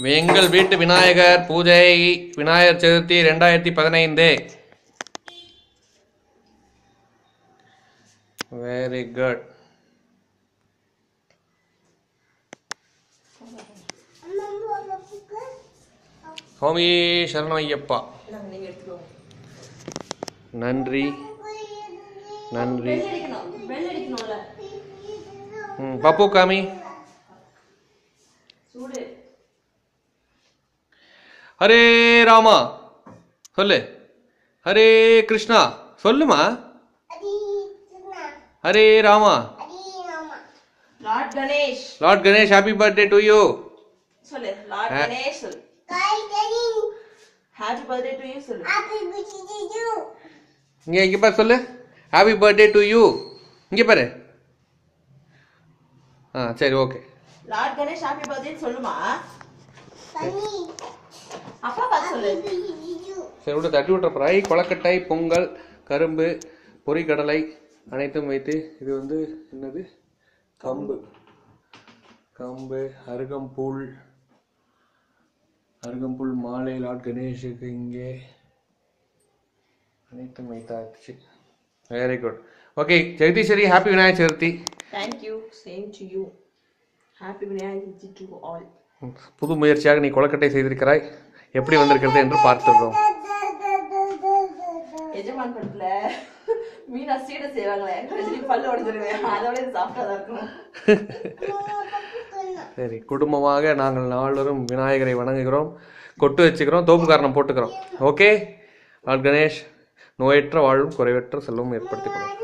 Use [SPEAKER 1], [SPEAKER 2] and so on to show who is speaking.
[SPEAKER 1] எங்கள் வீட்டு விநாயகர் பூஜை விநாயகர் சதுர்த்தி 2015. Very good. சுவாமி சரணம் ஐயப்பா. நன்றி நன்றி. பப்பு காமி. ஹரே ராமா சொல்லு. ஹரே கிருஷ்ணா சொல்லுமா. Hare Rama. Lord Ganesh happy birthday to you சொல்லு. லார்ட் கணேஷ் சொல்லு. ஹாப்பி பர்த்டே டு யூ சொல்லு. இங்க பாரு சொல்லு. Happy birthday to you. இங்க பாரு. சரி okay.
[SPEAKER 2] Lord Ganesh happy birthday சொல்லுமா. அப்பா பாத்து சொல்லு.
[SPEAKER 1] சரி விட்டு தட்டி விட்டுற பிராய் கொலக்கட்டை பொங்கல் கரும்பு பொரிக்கடலை அனைத்தும் வைத்து இது வந்து என்னது கம்பு கம்பு அருகம்புல் மாலை லார்ட் கணேஷுக்கு இங்கே அனைத்தும் வைத்தாச்சு. Very good. Okay Jagadeeswari happy Vinayagar Chaturthi.
[SPEAKER 2] Thank you. Same to you. Happy Vinayagar Chaturthi to all.
[SPEAKER 1] புது முயற்சியாக நீ கொலக்கட்டை செய்திருக்கிறாய். எப்படி வந்திருக்கிறது என்று பார்த்துக்கிறோம்.
[SPEAKER 2] எஜமான் படத்துல மீனா சீடை செய்வாங்களே பல்லு உடைஞ்சிருவேன் அதோட சாப்பிட்டாதான் இருக்கும்.
[SPEAKER 1] சரி குடும்பமாக நாங்கள் நால்வரும் விநாயகரை வணங்குகிறோம். கொட்டு வச்சுக்கிறோம். தோப்புக்காரணம் போட்டுக்கிறோம். ஓகே லார்ட் கணேஷ் நோயற்ற வாழும் குறைவற்ற செல்வம் ஏற்படுத்திக் கொள்ளும்.